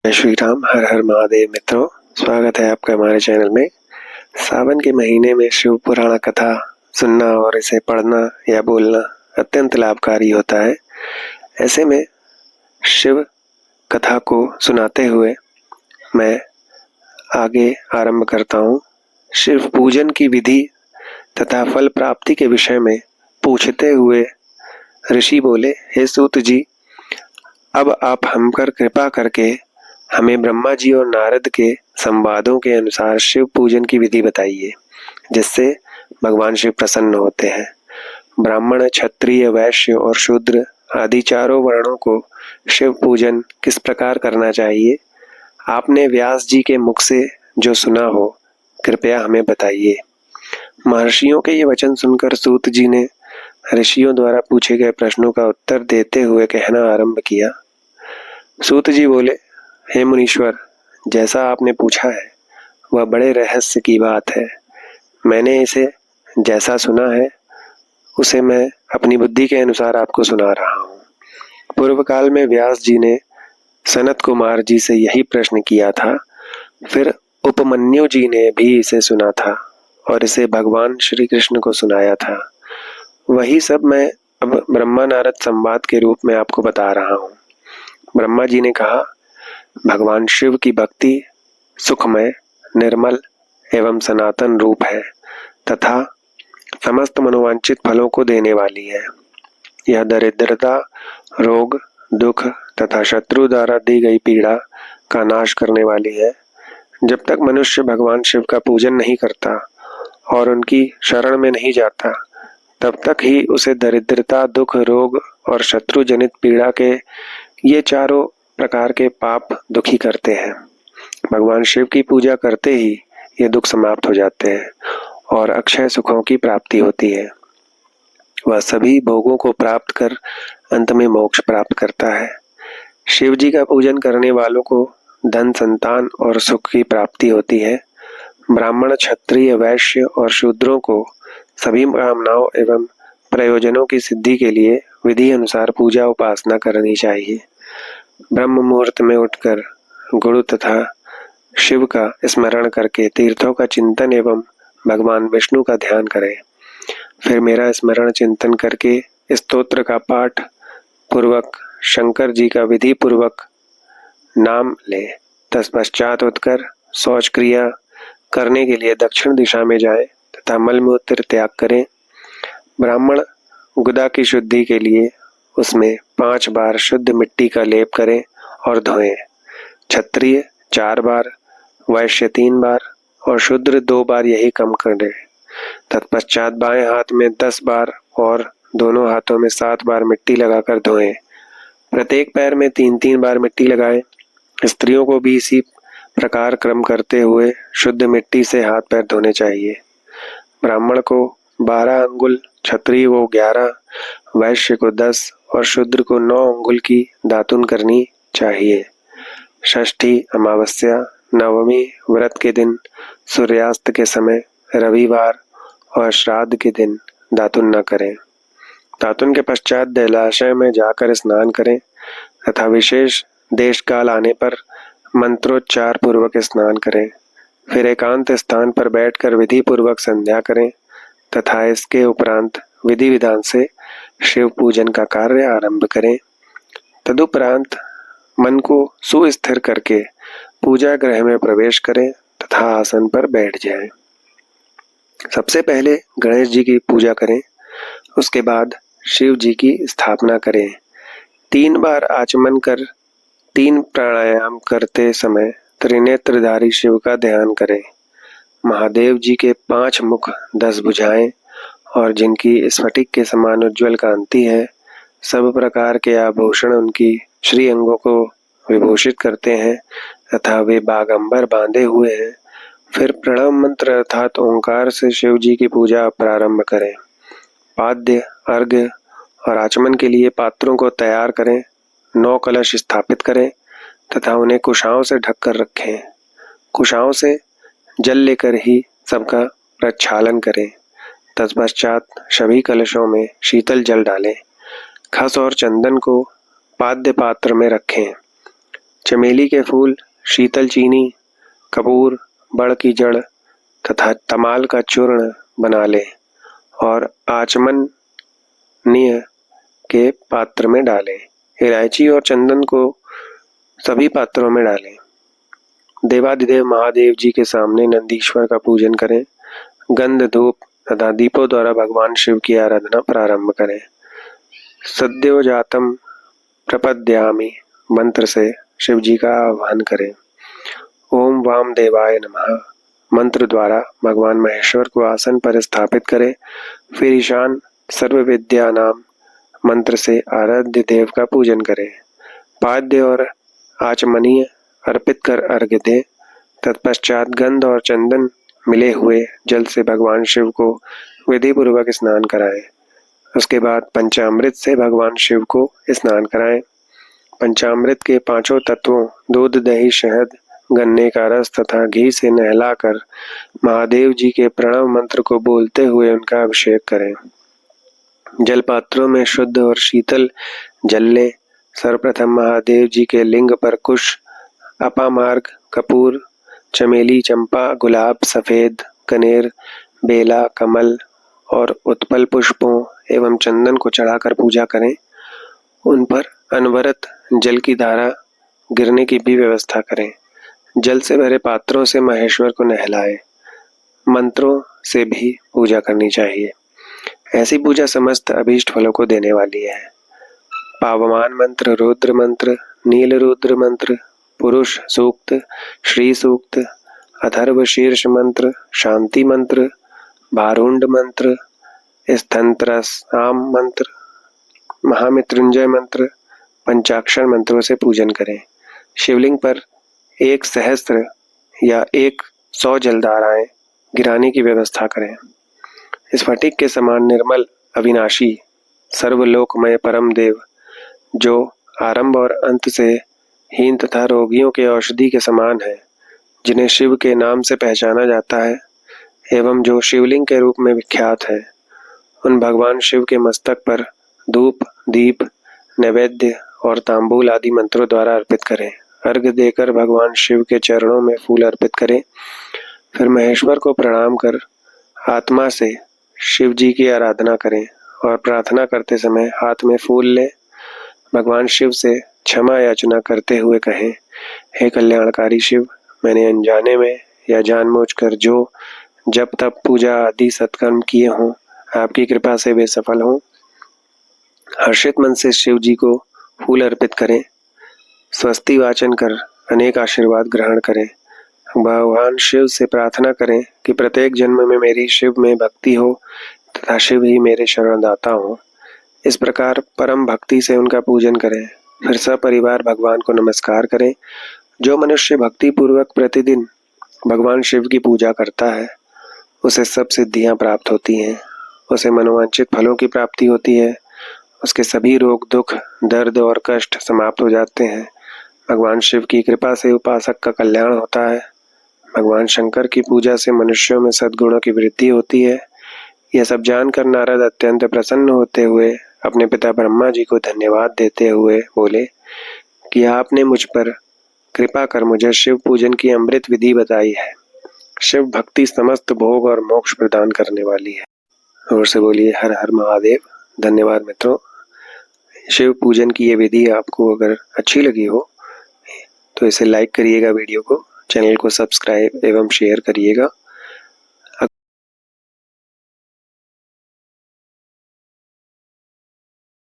जय श्री राम। हर हर महादेव। मित्रों, स्वागत है आपका हमारे चैनल में। सावन के महीने में शिव पुराण कथा सुनना और इसे पढ़ना या बोलना अत्यंत लाभकारी होता है। ऐसे में शिव कथा को सुनाते हुए मैं आगे आरंभ करता हूँ। शिव पूजन की विधि तथा फल प्राप्ति के विषय में पूछते हुए ऋषि बोले, हे सूत जी, अब आप हम पर कृपा करके हमें ब्रह्मा जी और नारद के संवादों के अनुसार शिव पूजन की विधि बताइए, जिससे भगवान शिव प्रसन्न होते हैं। ब्राह्मण, क्षत्रिय, वैश्य और शूद्र आदि चारों वर्णों को शिव पूजन किस प्रकार करना चाहिए, आपने व्यास जी के मुख से जो सुना हो, कृपया हमें बताइए। महर्षियों के ये वचन सुनकर सूत जी ने ऋषियों द्वारा पूछे गए प्रश्नों का उत्तर देते हुए कहना आरंभ किया। सूत जी बोले, हे मुनीश्वर, जैसा आपने पूछा है वह बड़े रहस्य की बात है। मैंने इसे जैसा सुना है उसे मैं अपनी बुद्धि के अनुसार आपको सुना रहा हूँ। पूर्व काल में व्यास जी ने सनत कुमार जी से यही प्रश्न किया था। फिर उपमन्यु जी ने भी इसे सुना था और इसे भगवान श्री कृष्ण को सुनाया था। वही सब मैं अब ब्रह्मा नारद संवाद के रूप में आपको बता रहा हूँ। ब्रह्मा जी ने कहा, भगवान शिव की भक्ति सुखमय, निर्मल एवं सनातन रूप है तथा समस्त मनोवांछित फलों को देने वाली है। यह दरिद्रता, रोग, दुख तथा शत्रु द्वारा दी गई पीड़ा का नाश करने वाली है। जब तक मनुष्य भगवान शिव का पूजन नहीं करता और उनकी शरण में नहीं जाता, तब तक ही उसे दरिद्रता, दुख, रोग और शत्रु जनित पीड़ा के ये चारों प्रकार के पाप दुखी करते हैं। भगवान शिव की पूजा करते ही ये दुख समाप्त हो जाते हैं और अक्षय सुखों की प्राप्ति होती है। वह सभी भोगों को प्राप्त कर अंत में मोक्ष प्राप्त करता है। शिव जी का पूजन करने वालों को धन, संतान और सुख की प्राप्ति होती है। ब्राह्मण, क्षत्रिय, वैश्य और शूद्रों को सभी कामनाओं एवं प्रयोजनों की सिद्धि के लिए विधि अनुसार पूजा उपासना करनी चाहिए। ब्रह्म मुहूर्त में उठकर गुरु तथा शिव का स्मरण करके तीर्थों का चिंतन एवं भगवान विष्णु का ध्यान करें। फिर मेरा स्मरण चिंतन करके स्तोत्र का पाठ पूर्वक शंकर जी का विधि पूर्वक नाम ले। तत्पश्चात उठकर शौच क्रिया करने के लिए दक्षिण दिशा में जाएं तथा मलमूत्र त्याग करें। ब्राह्मण गुदा की शुद्धि के लिए उसमें 5 बार शुद्ध मिट्टी का लेप करें और धोएं। क्षत्रिय 4 बार, वैश्य 3 बार और शूद्र 2 बार यही कम करें। तत्पश्चात बाएं हाथ में 10 बार और दोनों हाथों में 7 बार मिट्टी लगाकर धोएं। प्रत्येक पैर में 3-3 बार मिट्टी लगाएं। स्त्रियों को भी इसी प्रकार क्रम करते हुए शुद्ध मिट्टी से हाथ पैर धोने चाहिए। ब्राह्मण को 12 अंगुल, क्षत्रिय को 11, वैश्य को 10 और शूद्र को 9 अंगुल की दातुन करनी चाहिए। षष्ठी, अमावस्या, नवमी, व्रत के दिन, सूर्यास्त के समय, रविवार और श्राद्ध के दिन दातुन न करें। दातुन के पश्चात जलाशय में जाकर स्नान करें तथा विशेष देश काल आने पर मंत्रोच्चार पूर्वक स्नान करें। फिर एकांत स्थान पर बैठकर विधि पूर्वक संध्या करें तथा इसके उपरांत विधि विधान से शिव पूजन का कार्य आरंभ करें। तदुपरांत मन को सुस्थिर करके पूजा गृह में प्रवेश करें तथा आसन पर बैठ जाएं। सबसे पहले गणेश जी की पूजा करें, उसके बाद शिव जी की स्थापना करें। 3 बार आचमन कर 3 प्राणायाम करते समय त्रिनेत्रधारी शिव का ध्यान करें। महादेव जी के 5 मुख, 10 भुजाएं और जिनकी स्फटिक के समान उज्ज्वल कांति है, सब प्रकार के आभूषण उनकी श्री अंगों को विभूषित करते हैं तथा वे बागंबर बांधे हुए हैं। फिर प्रणव मंत्र अर्थात ओंकार से शिव जी की पूजा प्रारंभ करें। पाद्य, अर्घ्य और आचमन के लिए पात्रों को तैयार करें। 9 कलश स्थापित करें तथा उन्हें कुशाओं से ढककर रखें। कुशाओं से जल लेकर ही सबका प्रक्षालन करें। तत्पश्चात सभी कलशों में शीतल जल डालें। खस और चंदन को पाद्य पात्र में रखें। चमेली के फूल, शीतल चीनी, कपूर, बड़ की जड़ तथा तमाल का चूर्ण बना लें और आचमनीय के पात्र में डालें। इलायची और चंदन को सभी पात्रों में डालें। देवाधिदेव महादेव जी के सामने नंदीश्वर का पूजन करें। गंध, धूप तथा दीपों द्वारा भगवान शिव की आराधना प्रारंभ करें। सद्योजातम प्रपद्यामि मंत्र से शिव जी का आह्वान करें। ओम वाम देवाय नमः मंत्र द्वारा भगवान महेश्वर को आसन पर स्थापित करें। फिर ईशान सर्व विद्या नाम मंत्र से आराध्य देव का पूजन करें। पाद्य और आचमनीय अर्पित कर अर्घ्य दें। तत्पश्चात गंध और चंदन मिले हुए जल से भगवान शिव को विधि पूर्वक स्नान कराएं। उसके बाद पंचामृत से भगवान शिव को स्नान कराएं। पंचामृत के पांचों तत्वों दूध, दही, शहद, गन्ने का रस तथा घी से नहलाकर महादेव जी के प्रणव मंत्र को बोलते हुए उनका अभिषेक करें। जल पात्रों में शुद्ध और शीतल जल लें। सर्वप्रथम महादेव जी के लिंग पर कुश, अपामार्ग, कपूर, चमेली, चंपा, गुलाब, सफेद, कनेर, बेला, कमल और उत्पल पुष्पों एवं चंदन को चढ़ाकर पूजा करें। उन पर अनवरत जल की धारा गिरने की भी व्यवस्था करें। जल से भरे पात्रों से महेश्वर को नहलाएं। मंत्रों से भी पूजा करनी चाहिए। ऐसी पूजा समस्त अभीष्ट फलों को देने वाली है। पावमान मंत्र, रुद्र मंत्र, नील रुद्र मंत्र, पुरुष सूक्त, श्री सूक्त, अथर्व शीर्ष मंत्र, शांति मंत्र, भारुंड मंत्र, स्थंत्रसाम मंत्र, महामृत्युंजय मंत्र, पंचाक्षर मंत्रों से पूजन करें। शिवलिंग पर 1 सहस्त्र या 100 जलधाराएं गिराने की व्यवस्था करें। स्फटिक के समान निर्मल, अविनाशी, सर्वलोकमय परम देव जो आरंभ और अंत से हीन तथा रोगियों के औषधि के समान है, जिन्हें शिव के नाम से पहचाना जाता है एवं जो शिवलिंग के रूप में विख्यात है, उन भगवान शिव के मस्तक पर धूप, दीप, नैवेद्य और तांबूल आदि मंत्रों द्वारा अर्पित करें। अर्घ्य देकर भगवान शिव के चरणों में फूल अर्पित करें। फिर महेश्वर को प्रणाम कर आत्मा से शिव जी की आराधना करें और प्रार्थना करते समय हाथ में फूल लें। भगवान शिव से क्षमा याचना करते हुए कहें, हे कल्याणकारी शिव, मैंने अनजाने में या जानबूझकर जो जब तब पूजा आदि सत्कर्म किए हों, आपकी कृपा से वे सफल हों। हर्षित मन से शिव जी को फूल अर्पित करें। स्वस्ति वाचन कर अनेक आशीर्वाद ग्रहण करें। भगवान शिव से प्रार्थना करें कि प्रत्येक जन्म में मेरी शिव में भक्ति हो तथा शिव ही मेरे शरणदाता हो। इस प्रकार परम भक्ति से उनका पूजन करें। फिर सपरिवार भगवान को नमस्कार करें। जो मनुष्य भक्ति पूर्वक प्रतिदिन भगवान शिव की पूजा करता है, उसे सब सिद्धियां प्राप्त होती हैं। उसे मनोवांछित फलों की प्राप्ति होती है। उसके सभी रोग, दुख, दर्द और कष्ट समाप्त हो जाते हैं। भगवान शिव की कृपा से उपासक का कल्याण होता है। भगवान शंकर की पूजा से मनुष्यों में सद्गुणों की वृद्धि होती है। यह सब जानकर नारद अत्यंत प्रसन्न होते हुए अपने पिता ब्रह्मा जी को धन्यवाद देते हुए बोले कि आपने मुझ पर कृपा कर मुझे शिव पूजन की अमृत विधि बताई है। शिव भक्ति समस्त भोग और मोक्ष प्रदान करने वाली है। और से बोलिए हर हर महादेव। धन्यवाद मित्रों। शिव पूजन की ये विधि आपको अगर अच्छी लगी हो तो इसे लाइक करिएगा, वीडियो को, चैनल को सब्सक्राइब एवं शेयर करिएगा।